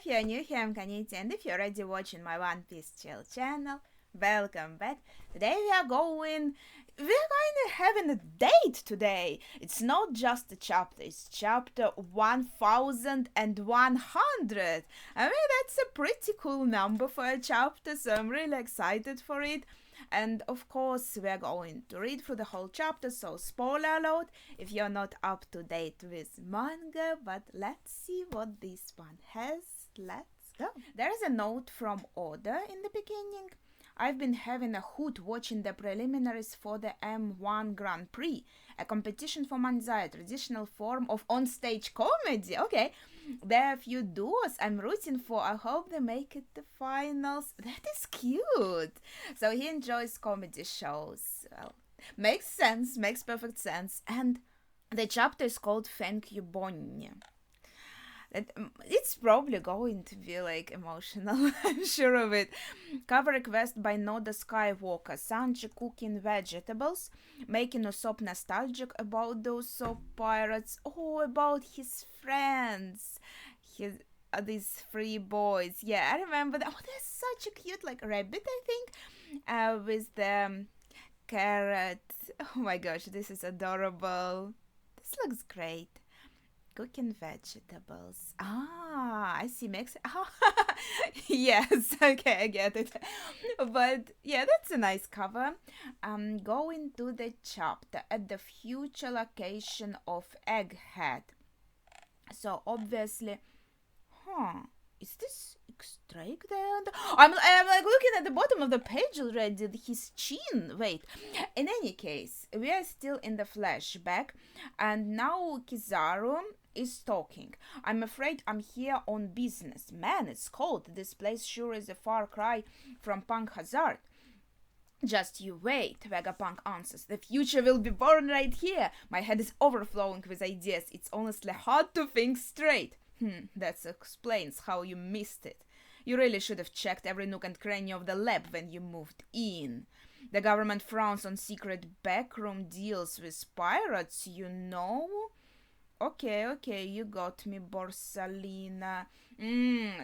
If you're new here, I'm Kaniti, and if you're already watching my One Piece Chill channel, welcome back. Today we're kind of having a date today. It's not just a chapter, it's chapter 1100. I mean, that's a pretty cool number for a chapter, so I'm really excited for it. And of course, we're going to read through the whole chapter, so spoiler alert if you're not up to date with manga, but let's see what this one has. Let's go. There is a note from Oda in the beginning. I've been having a hoot watching the preliminaries for the M1 Grand Prix, a competition for manzai, a traditional form of on-stage comedy. Okay, there are a few duos I'm rooting for. I hope they make it to finals. That is cute. So he enjoys comedy shows. Well, makes sense, makes perfect sense. And the chapter is called Thank You, Bonnie. It's probably going to be like emotional, I'm sure of it. Cover request by Noda Skywalker. Sanji cooking vegetables, making Usopp nostalgic about those soap pirates. Oh, about his friends. His these three boys. Yeah, I remember that. Oh, there's such a cute like rabbit, I think, with the carrot. Oh my gosh, this is adorable. This looks great. Cooking vegetables. Ah, I see. Makes oh, yes. Okay, I get it. But yeah, that's a nice cover. Going to the chapter at the future location of Egghead. So obviously, is this Drake there? I'm like looking at the bottom of the page already. His chin. Wait. In any case, we are still in the flashback, and now Kizaru is talking. I'm afraid I'm here on business. Man, it's cold. This place sure is a far cry from Punk Hazard. Just you wait, Vegapunk answers. The future will be born right here. My head is overflowing with ideas. It's honestly hard to think straight. That explains how you missed it. You really should have checked every nook and cranny of the lab when you moved in. The government frowns on secret backroom deals with pirates, you know? Okay, you got me, Borsalina.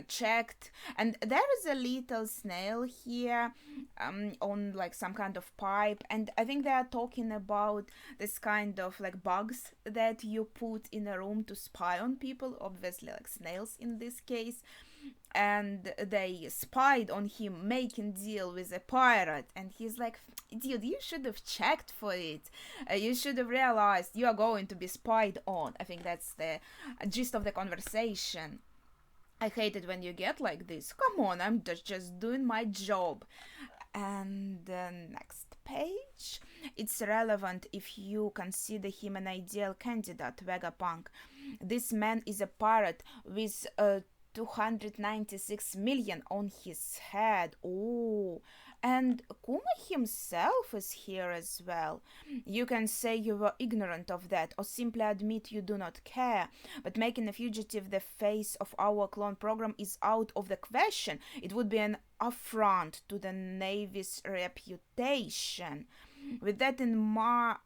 Checked. And there is a little snail here on like some kind of pipe. And I think they are talking about this kind of like bugs that you put in a room to spy on people. Obviously, like snails in this case. And they spied on him making deal with a pirate, and he's like, dude, you should have checked for it. You should have realized you are going to be spied on. I think that's the gist of the conversation. I hate it when you get like this. Come on, I'm just doing my job. And the next page, it's relevant if you consider him an ideal candidate, Vegapunk. This man is a pirate with 296 million on his head. Oh, and Kuma himself is here as well. You can say you were ignorant of that, or simply admit you do not care. But making a fugitive the face of our clone program is out of the question. It would be an affront to the Navy's reputation. With that in mind,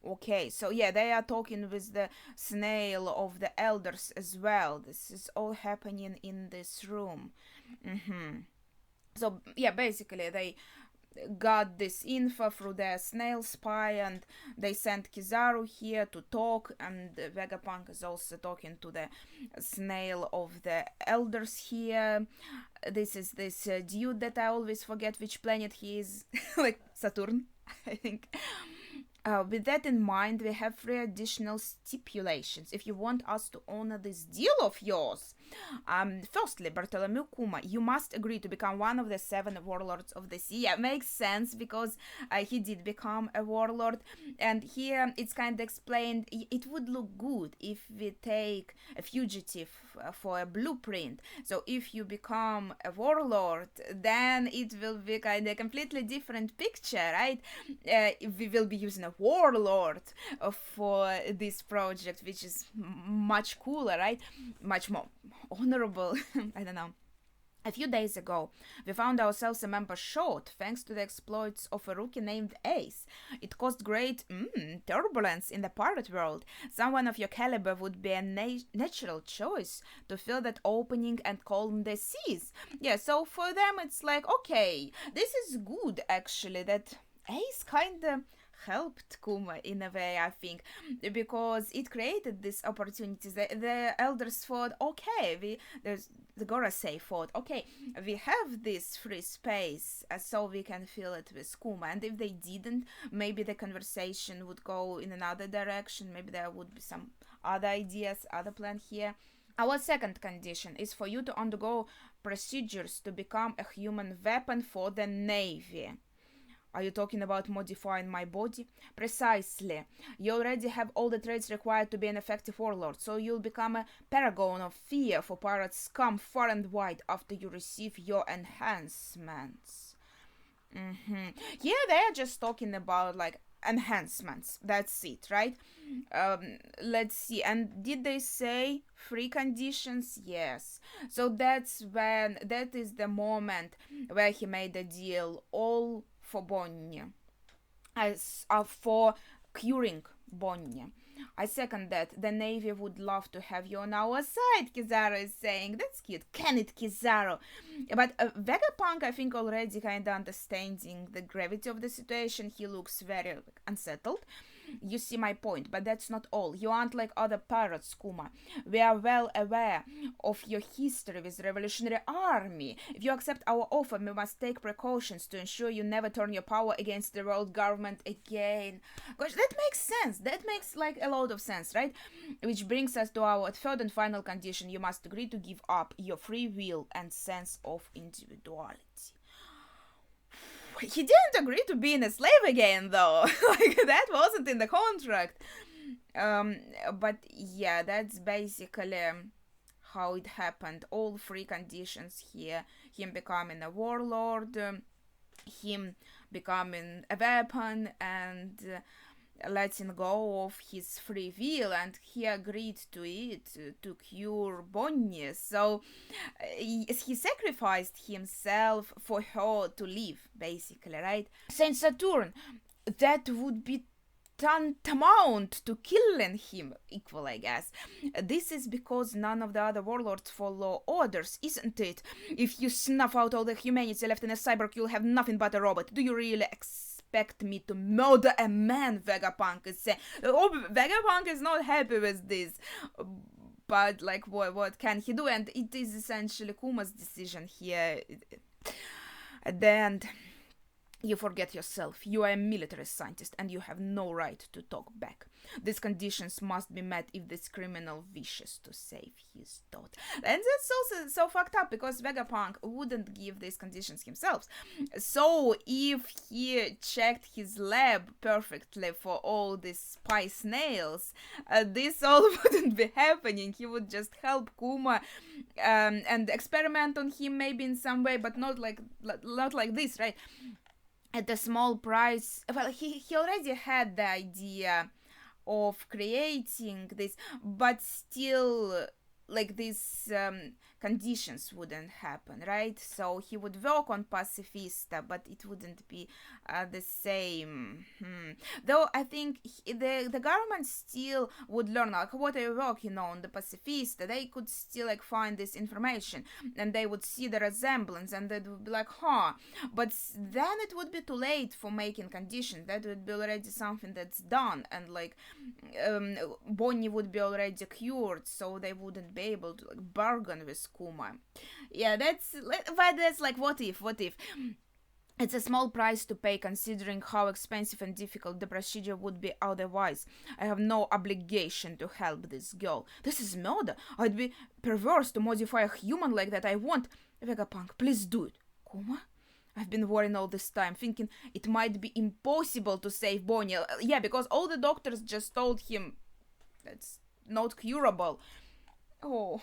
okay, so yeah, they are talking with the snail of the elders as well. This is all happening in this room. So yeah, basically they got this info through the snail spy, and they sent Kizaru here to talk, and Vegapunk is also talking to the snail of the elders here. This is this dude that I always forget which planet he is. Like Saturn, I think. With that in mind, we have 3 additional stipulations if you want us to honor this deal of yours. Firstly, Bartholomew Kuma, you must agree to become one of the 7 warlords of the sea. Yeah, makes sense because he did become a warlord, and here it's kind of explained it would look good if we take a fugitive for a blueprint. So if you become a warlord, then it will be kind of a completely different picture, right? We will be using a warlord for this project, which is much cooler, right? Much more honorable. I don't know. A few days ago, we found ourselves a member short thanks to the exploits of a rookie named Ace. It caused great turbulence in the pirate world. Someone of your caliber would be a natural choice to fill that opening and calm the seas. Yeah, so for them it's like, okay, this is good actually, that Ace kinda helped Kuma in a way, I think, because it created these opportunities. The elders thought, okay, the Gorosei thought, okay, we have this free space, so we can fill it with Kuma. And if they didn't, maybe the conversation would go in another direction. Maybe there would be some other ideas, other plan here. Our second condition is for you to undergo procedures to become a human weapon for the Navy. Are you talking about modifying my body? Precisely. You already have all the traits required to be an effective warlord, so you'll become a paragon of fear for pirate scum far and wide after you receive your enhancements. Here they're just talking about like enhancements. That's it, right? Let's see. And did they say 3 conditions? Yes. So that is the moment where he made a deal, all for Bonnie, as for curing Bonnie. I second that. The Navy would love to have you on our side, Kizaru is saying. That's cute. Can it, Kizaru? But Vegapunk, I think, already kind of understanding the gravity of the situation. He looks very unsettled. You see my point, but that's not all. You aren't like other pirates, Kuma. We are well aware of your history with the Revolutionary Army. If you accept our offer, we must take precautions to ensure you never turn your power against the world government again. Gosh, that makes sense. That makes like a lot of sense, right? Which brings us to our third and final condition. You must agree to give up your free will and sense of individuality. He didn't agree to being a slave again, though. Like, that wasn't in the contract. But yeah, that's basically how it happened. All 3 conditions here. Him becoming a warlord, him becoming a weapon, and letting go of his free will, and he agreed to it to cure Bonnie. So he sacrificed himself for her to live, basically, right? Saint Saturn, that would be tantamount to killing him, equal, I guess. This is because none of the other warlords follow orders, isn't it? If you snuff out all the humanity left in a cyborg, you'll have nothing but a robot. Do you really expect me to murder a man? Vegapunk is saying. Vegapunk is not happy with this, but like, what can he do? And it is essentially Kuma's decision here. At the end, you forget yourself. You are a military scientist and you have no right to talk back. These conditions must be met if this criminal wishes to save his daughter. And that's also so fucked up because Vegapunk wouldn't give these conditions himself. So if he checked his lab perfectly for all these spy snails, this all wouldn't be happening. He would just help Kuma and experiment on him maybe in some way, but not like this, right? At a small price. Well, he already had the idea of creating this, but still, like, these conditions wouldn't happen, right? So he would work on Pacifista, but it wouldn't be the same. Though I think the government still would learn, like, what are you working on, the Pacifista. They could still, like, find this information, and they would see the resemblance, and they would be like, but then it would be too late for making conditions. That would be already something that's done, and, like, Bonnie would be already cured, so they wouldn't be able to, like, bargain with Kuma. Yeah, that's like, what if? It's a small price to pay considering how expensive and difficult the procedure would be otherwise. I have no obligation to help this girl. This is murder. I'd be perverse to modify a human like that. I won't. Vegapunk, please do it. Kuma? I've been worrying all this time, thinking it might be impossible to save Bonnie. Yeah, because all the doctors just told him that's not curable. Oh.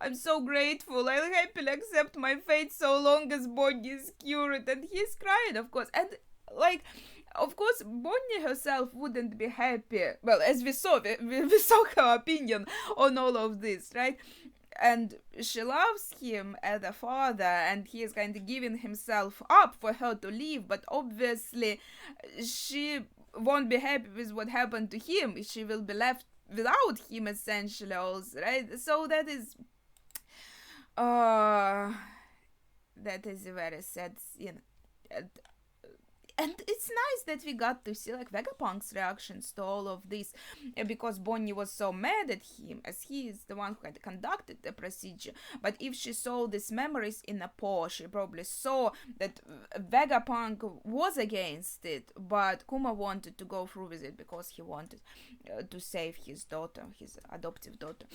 I'm so grateful. I'll happily accept my fate so long as Bonnie is cured. And he's crying, of course. And, like, of course, Bonnie herself wouldn't be happy. Well, as we saw, we saw her opinion on all of this, right? and she loves him as a father, and he is kind of giving himself up for her to leave, but obviously she won't be happy with what happened to him. She will be left without him essentially also, right? So that is uh that is a very sad scene. And it's nice that we got to see like Vegapunk's reactions to all of this, because Bonnie was so mad at him as he is the one who had conducted the procedure. But if she saw these memories in a paw, she probably saw that Vegapunk was against it, but Kuma wanted to go through with it because he wanted to save his daughter, his adoptive daughter.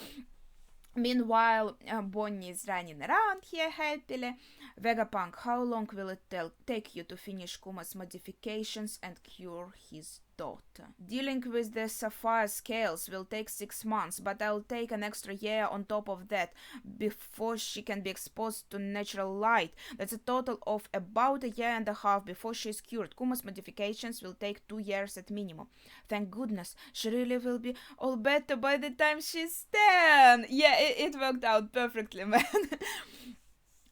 Meanwhile, Bonnie is running around here happily. Vegapunk, how long will it take you to finish Kuma's modifications and cure his daughter? Dealing with the sapphire scales will take 6 months, but I'll take an extra year on top of that before she can be exposed to natural light. That's a total of about a year and a half before she is cured. Kuma's modifications will take 2 years at minimum. Thank goodness, she really will be all better by the time she's 10. Yeah, it worked out perfectly, man.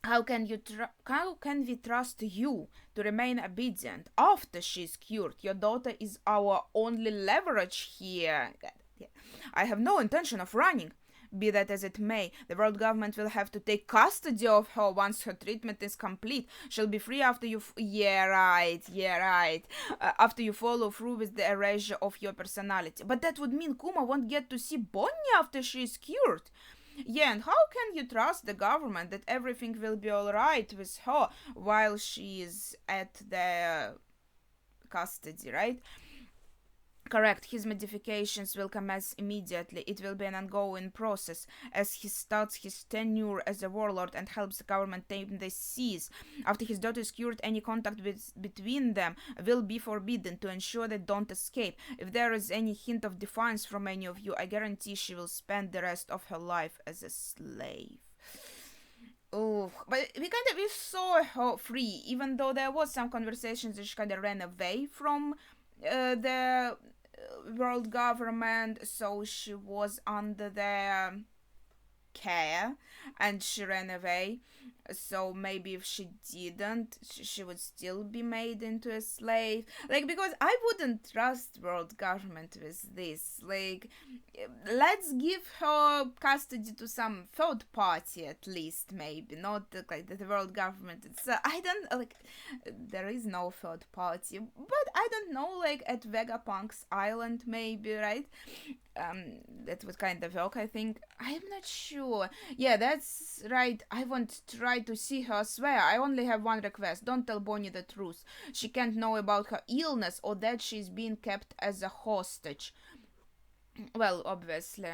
How can we trust you to remain obedient after she's cured? Your daughter is our only leverage here. I have no intention of running. Be that as it may, the world government will have to take custody of her once her treatment is complete. She'll be free after you... Yeah, right. After you follow through with the erasure of your personality. But that would mean Kuma won't get to see Bonnie after she's cured. Yeah, and how can you trust the government that everything will be alright with her while she is at the custody, right? Correct, his modifications will commence immediately. It will be an ongoing process as he starts his tenure as a warlord and helps the government tame the seas. After his daughter is cured, any contact between them will be forbidden to ensure they don't escape. If there is any hint of defiance from any of you, I guarantee she will spend the rest of her life as a slave. Oh, but we saw her free, even though there was some conversations that she kind of ran away from the world government, so she was under their care and she ran away. So maybe if she didn't, she would still be made into a slave. Like, because I wouldn't trust world government with this. Like, let's give her custody to some third party at least, maybe. Not like the world government. It's I don't like. There is no third party, but I don't know. Like at Vegapunk's island, maybe, right? That would kind of work, I think. I'm not sure. Yeah, that's right. I won't try to see her. I swear. I only have one request. Don't tell Bonnie the truth. She can't know about her illness or that she's being kept as a hostage. Well, obviously,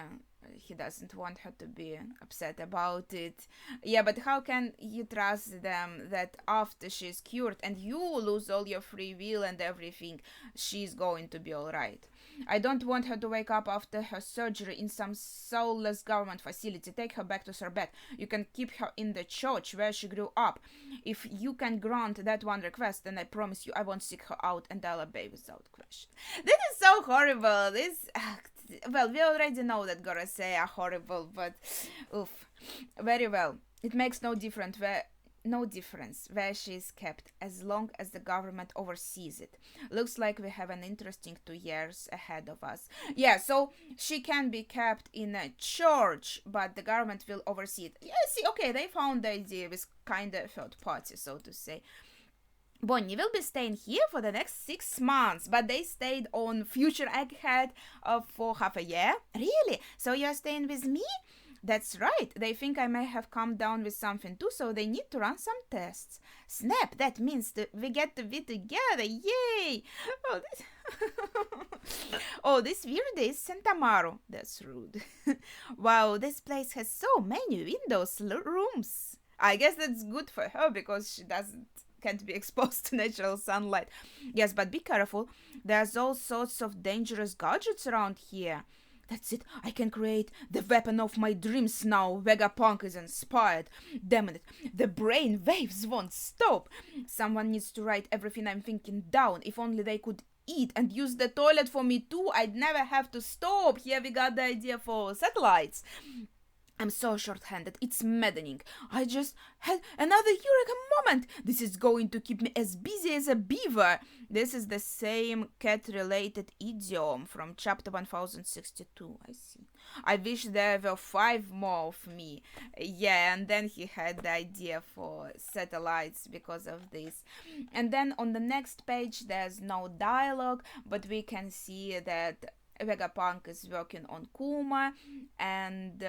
he doesn't want her to be upset about it. Yeah, but how can you trust them that after she's cured and you lose all your free will and everything, she's going to be alright? I don't want her to wake up after her surgery in some soulless government facility. Take her back to Sorbet. You can keep her in the church where she grew up. If you can grant that one request, then I promise you I won't seek her out and I'll obey without question. This is so horrible. Well, we already know that Gorosei are horrible, but oof. Very well. It makes no difference where she is kept, as long as the government oversees it. Looks like we have an interesting 2 years ahead of us. Yeah, so she can be kept in a church, but the government will oversee it. Yeah, see, okay, they found the idea with kind of third party, so to say. Bonnie will be staying here for the next 6 months, but they stayed on Future Egghead for half a year. Really? So you're staying with me? That's right. They think I may have come down with something too, so they need to run some tests. Snap, that means that we get to be together. Yay! This weird is Santamaru. That's rude. Wow, this place has so many windows, rooms. I guess that's good for her because she can't be exposed to natural sunlight. Yes, but be careful. There's all sorts of dangerous gadgets around here. That's it. I can create the weapon of my dreams now. Vegapunk is inspired. Damn it. The brain waves won't stop. Someone needs to write everything I'm thinking down. If only they could eat and use the toilet for me too, I'd never have to stop. Here we got the idea for satellites. I'm so short-handed. It's maddening. I just had another eureka moment. This is going to keep me as busy as a beaver. This is the same cat-related idiom from chapter 1062. I see. I wish there were 5 more of me. Yeah, and then he had the idea for satellites because of this. And then on the next page, there's no dialogue, but we can see that Vegapunk is working on Kuma, and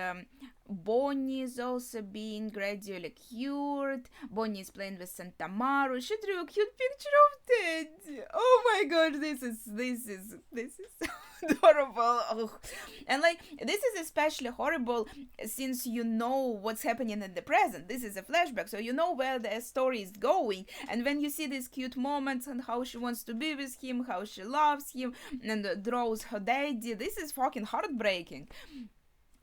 Bonnie is also being gradually cured. Bonnie is playing with Santamaru. She drew a cute picture of Ted. Oh my god, this is so adorable. Oh. And like, this is especially horrible since you know what's happening in the present. This is a flashback, so you know where the story is going. And when you see these cute moments and how she wants to be with him, how she loves him, and draws her daddy, this is fucking heartbreaking.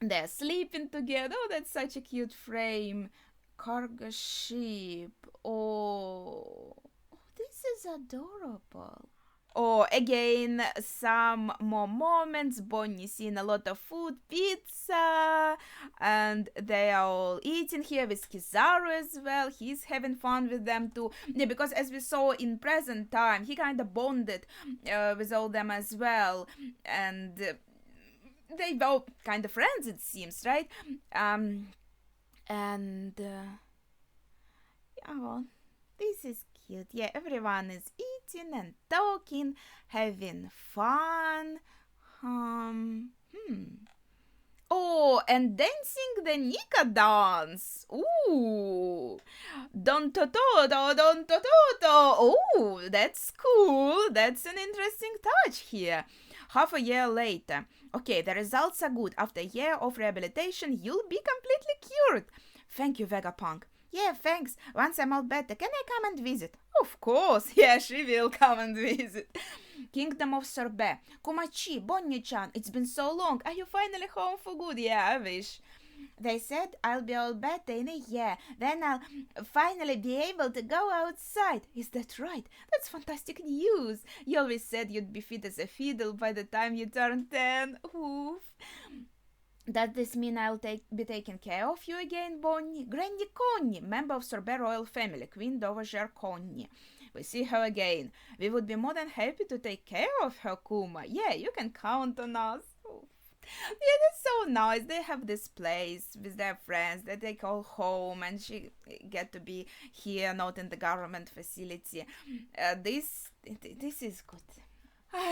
They're sleeping together. Oh, that's such a cute frame. Cargo ship. Oh, this is adorable. Oh, again, some more moments. Bonnie seeing a lot of food, pizza, and they are all eating here with Kizaru as well. He's having fun with them too. Yeah, because as we saw in present time, he kind of bonded with all them as well, and they were kind of friends, it seems, right? Oh, this is cute. Yeah, everyone is eating and talking, having fun. Oh, and dancing the Nika dance. Ooh. Don to to do, don to to. Oh, that's cool. That's an interesting touch here. Half a year later. Okay, the results are good. After a year of rehabilitation, you'll be completely cured. Thank you, Vegapunk. Yeah, thanks. Once I'm all better, can I come and visit? Of course. Yeah, she will come and visit. Kingdom of Sorbet. Kumachi, Bonnie-chan, it's been so long. Are you finally home for good? Yeah, I wish. They said I'll be all better in a year. Then I'll finally be able to go outside. Is that right? That's fantastic news. You always said you'd be fit as a fiddle by the time you turn 10. Oof. Does this mean I'll be taking care of you again, Bonnie? Granny Connie, member of Sorbet royal family, Queen Dowager Connie. We see her again. We would be more than happy to take care of her, Kuma. Yeah, you can count on us. Oof. Yeah, that's so nice. They have this place with their friends that they call home, and she get to be here, not in the government facility. This is good.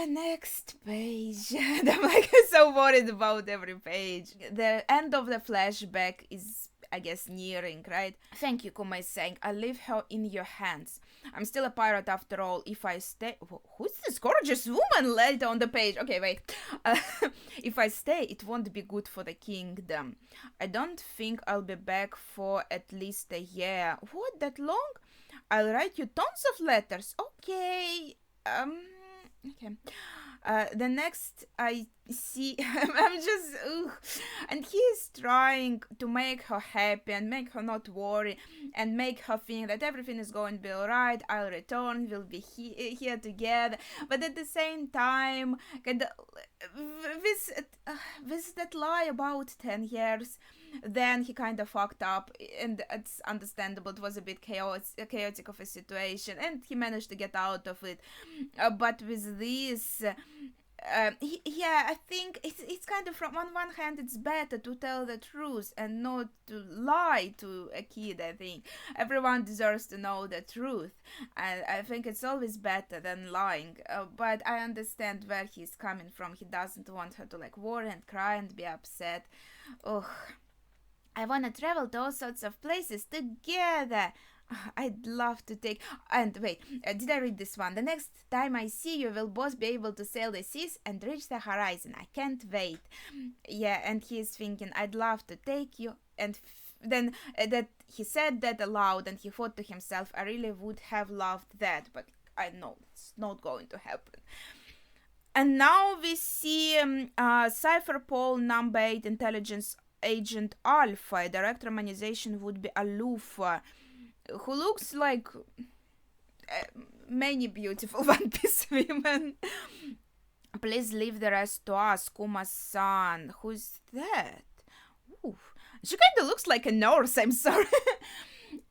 Next page. I'm like so worried about every page. The end of the flashback is, I guess, nearing, right? Thank you, Kuma is saying. I leave her in your hands. I'm still a pirate after all. If I stay... Who's this gorgeous woman later on the page? Okay, wait. If I stay, it won't be good for the kingdom. I don't think I'll be back for at least a year. What, that long? I'll write you tons of letters. Okay. Okay. The next I see, I'm just, and he's trying to make her happy and make her not worry and make her think that everything is going to be alright. I'll return, we'll be here together. But at the same time, with that lie about 10 years, then he kind of fucked up, and it's understandable. It was a bit chaotic of a situation, and he managed to get out of it. But with this, I think it's kind of, from on one hand, it's better to tell the truth and not to lie to a kid. I think everyone deserves to know the truth, and I think it's always better than lying. But I understand where he's coming from. He doesn't want her to like worry and cry and be upset. Ugh. I want to travel to all sorts of places together. I'd love to take... And wait, did I read this one? The next time I see you, we'll both be able to sail the seas and reach the horizon. I can't wait. Yeah, and he's thinking, I'd love to take you. And then that he said that aloud, and he thought to himself, I really would have loved that, but I know it's not going to happen. And now we see Cypher Paul number 8 intelligence Agent Alpha, a direct romanization would be Alufa, who looks like many beautiful One Piece women. Please leave the rest to us, Kuma-san. Who's that? Ooh. She kind of looks like a nurse, I'm sorry.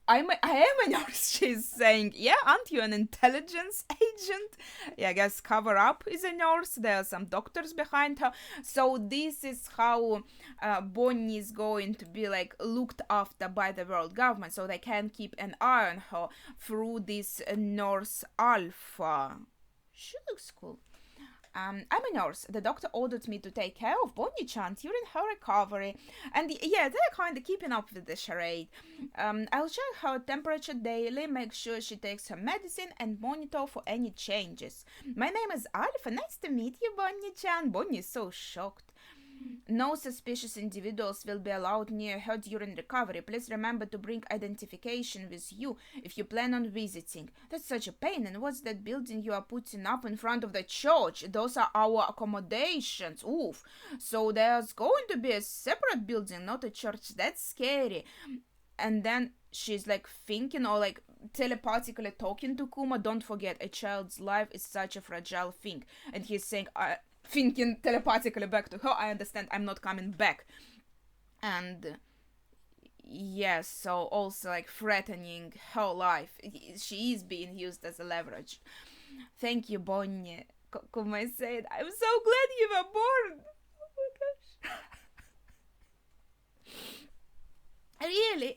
I am a nurse, she's saying. Yeah, aren't you an intelligence agent? Yeah, I guess Cover Up is a nurse. There are some doctors behind her. So this is how Bonnie is going to be like looked after by the world government, so they can keep an eye on her through this nurse Alpha. She looks cool. I'm a nurse. The doctor ordered me to take care of Bonnie-chan during her recovery. And yeah, they're kind of keeping up with the charade. I'll check her temperature daily, make sure she takes her medicine, and monitor for any changes. My name is Alpha. Nice to meet you, Bonnie-chan. Bonnie is so shocked. No suspicious individuals will be allowed near her during recovery. Please remember to bring identification with you if you plan on visiting. That's such a pain. And what's that building you are putting up in front of the church? Those are our accommodations. Oof. So there's going to be a separate building, not a church. That's scary. And then she's like thinking or like telepathically talking to Kuma. Don't forget, a child's life is such a fragile thing. And he's saying, thinking telepathically back to her, I understand, I'm not coming back. And yes, so also like threatening her life. She is being used as a leverage. Thank you, Bonnie. Kuma said, I'm so glad you were born. Oh my gosh. Really?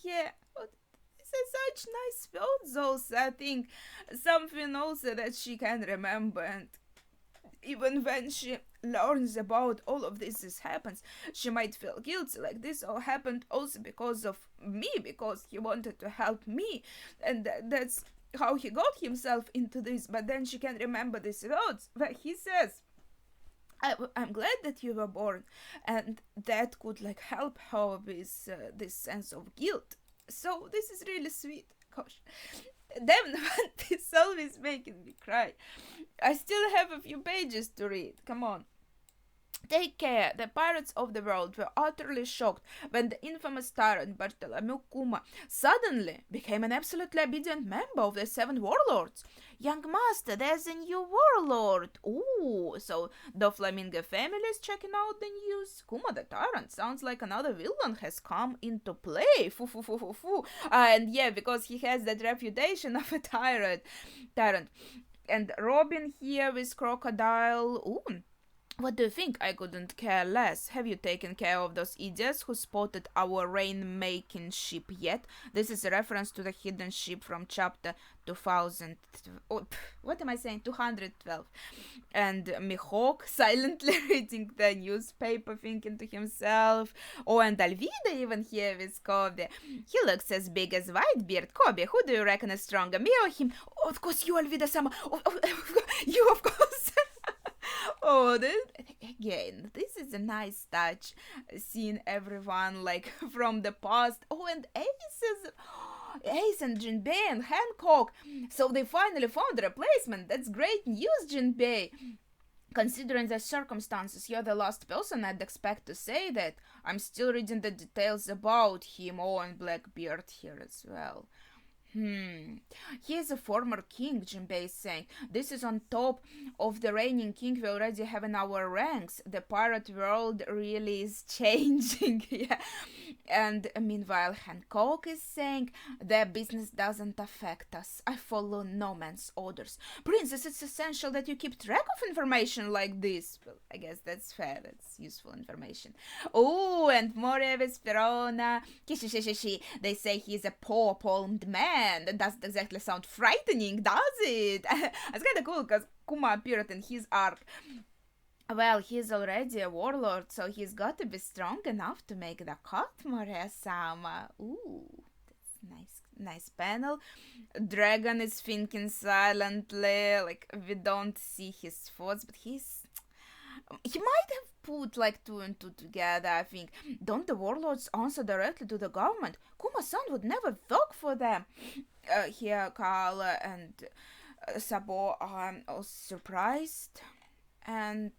Yeah. This is such nice words also. I think something also that she can remember, and even when she learns about all of this happens, she might feel guilty, like this all happened also because of me, because he wanted to help me, and that's how he got himself into this. But then she can remember these words where he says, I'm glad that you were born, and that could like help her with this sense of guilt. So this is really sweet. Gosh, damn, this always making me cry. I still have a few pages to read. Come on. Take care. The pirates of the world were utterly shocked when the infamous tyrant Bartholomew Kuma suddenly became an absolutely obedient member of the Seven Warlords. Young master, there's a new warlord. Ooh, so the Flamingo family is checking out the news. Kuma the tyrant sounds like another villain has come into play. Foo foo foo foo foo. And yeah, because he has that reputation of a tyrant. And Robin here with Crocodile. Ooh. What do you think? I couldn't care less. Have you taken care of those idiots who spotted our rain-making ship yet? This is a reference to the hidden ship from chapter 2000. Oh, what am I saying? 212. And Mihawk silently reading the newspaper, thinking to himself. Oh, and Alvida even here with Kobe. He looks as big as Whitebeard. Kobe, who do you reckon is stronger, me or him? Oh, of course, you, Alvida-sama. You, of course. Oh, again, this is a nice touch, seeing everyone like from the past. Oh, and Ace and Jinbei and Hancock. So they finally found a replacement. That's great news, Jinbei. Considering the circumstances, you're the last person I'd expect to say that. I'm still reading the details about him. Oh, and Blackbeard here as well. He is a former king, Jinbei is saying. This is on top of the reigning king we already have in our ranks. The pirate world really is changing. Yeah. And meanwhile, Hancock is saying, their business doesn't affect us. I follow no man's orders. Princess, it's essential that you keep track of information like this. Well, I guess that's fair. That's useful information. Oh, and Moria Vesperona. Kishishishishi. They say he's a poor, palmed man. That doesn't exactly sound frightening, does it? It's kind of cool because Kuma appeared in his arc. Well, he's already a warlord, so he's got to be strong enough to make the cut, Moria-sama. Ooh, that's nice panel. Dragon is thinking silently, like we don't see his thoughts, but he might have put like two and two together, I think. Don't the warlords answer directly to the government? Kuma-san would never work for them. Here, Carla and Sabo are also surprised. And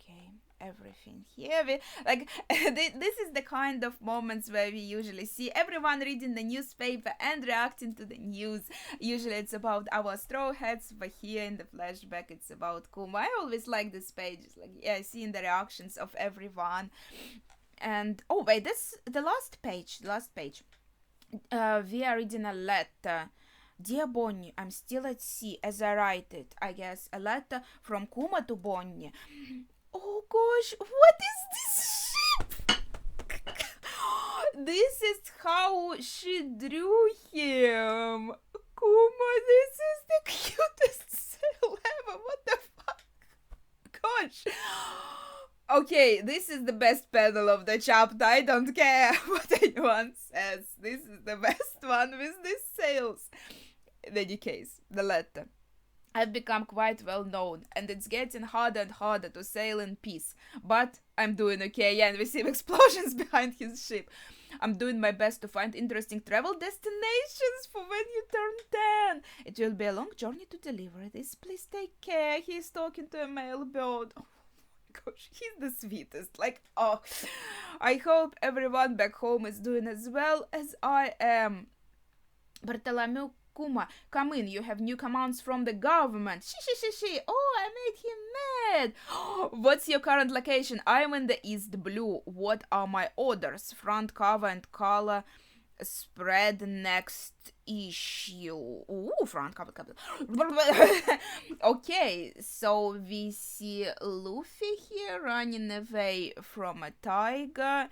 okay, everything here this is the kind of moments where we usually see everyone reading the newspaper and reacting to the news. Usually it's about our straw hats, but here in the flashback it's about Kuma. I always like this page, like, yeah, seeing the reactions of everyone. And oh wait, this the last page. We are reading a letter. Dear Bonnie, I'm still at sea as I write it. I guess a letter from Kuma to Bonnie. Oh gosh, what is this ship? This is how she drew him. Kuma, this is the cutest sail ever. What the fuck? Gosh. Okay, this is the best panel of the chapter. I don't care what anyone says. This is the best one with these sails. In any case, the letter. I've become quite well known, and it's getting harder and harder to sail in peace. But I'm doing okay. Yeah, and we see explosions behind his ship. I'm doing my best to find interesting travel destinations for when you turn 10. It will be a long journey to deliver this. Please take care. He's talking to a male bird. Oh my gosh, he's the sweetest. Like, oh, I hope everyone back home is doing as well as I am. Bartholomew Kuma, come in. You have new commands from the government. She. Oh, I made him mad. What's your current location? I'm in the East Blue. What are my orders? Front cover and color spread next issue. Ooh, front cover. Okay, so we see Luffy here running away from a tiger.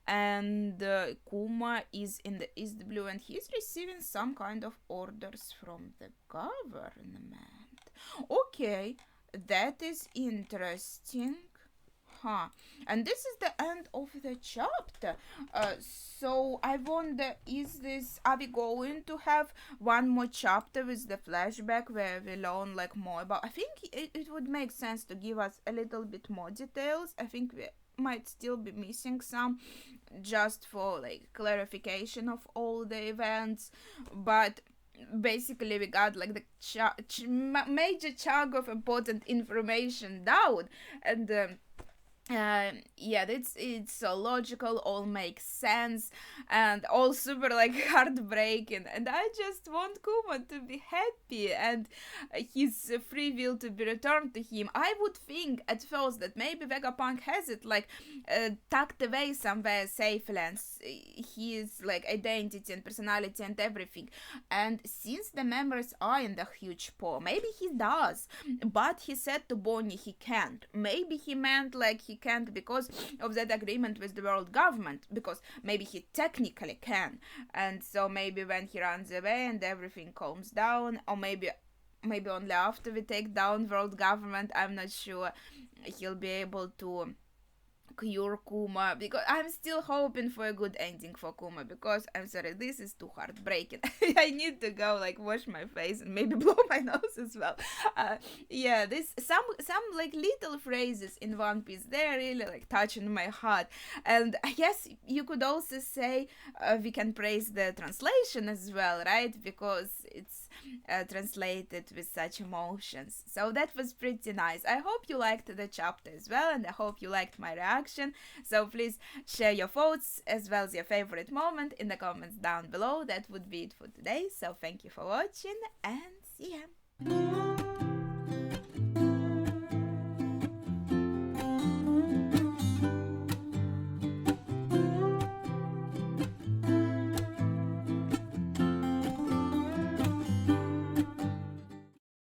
And Kuma is in the East Blue and he's receiving some kind of orders from the government. Okay, that is interesting. Huh. And this is the end of the chapter. So I wonder, are we going to have one more chapter with the flashback where we learn like more about, I think it would make sense to give us a little bit more details. I think we might still be missing some just for like clarification of all the events, but basically we got like the major chunk of important information down. And yeah, it's so logical, all makes sense, and all super like heartbreaking, and I just want Kuma to be happy and his free will to be returned to him. I would think at first that maybe Vegapunk has it like tucked away somewhere safely, and his like identity and personality and everything, and since the memories are in the huge paw, maybe he does, but he said to Bonnie he can't. Maybe he meant like he can't because of that agreement with the world government, because maybe he technically can, and so maybe when he runs away and everything calms down, or maybe only after we take down world government, I'm not sure, he'll be able to cure Kuma, because I'm still hoping for a good ending for Kuma, because I'm sorry, this is too heartbreaking. I need to go like wash my face and maybe blow my nose as well. Yeah, this some like little phrases in One Piece, they're really like touching my heart, and I guess you could also say we can praise the translation as well, right? Because it's translated with such emotions. So that was pretty nice. I hope you liked the chapter as well, and I hope you liked my reaction. So please share your thoughts as well as your favorite moment in the comments down below. That would be it for today. So thank you for watching and see ya.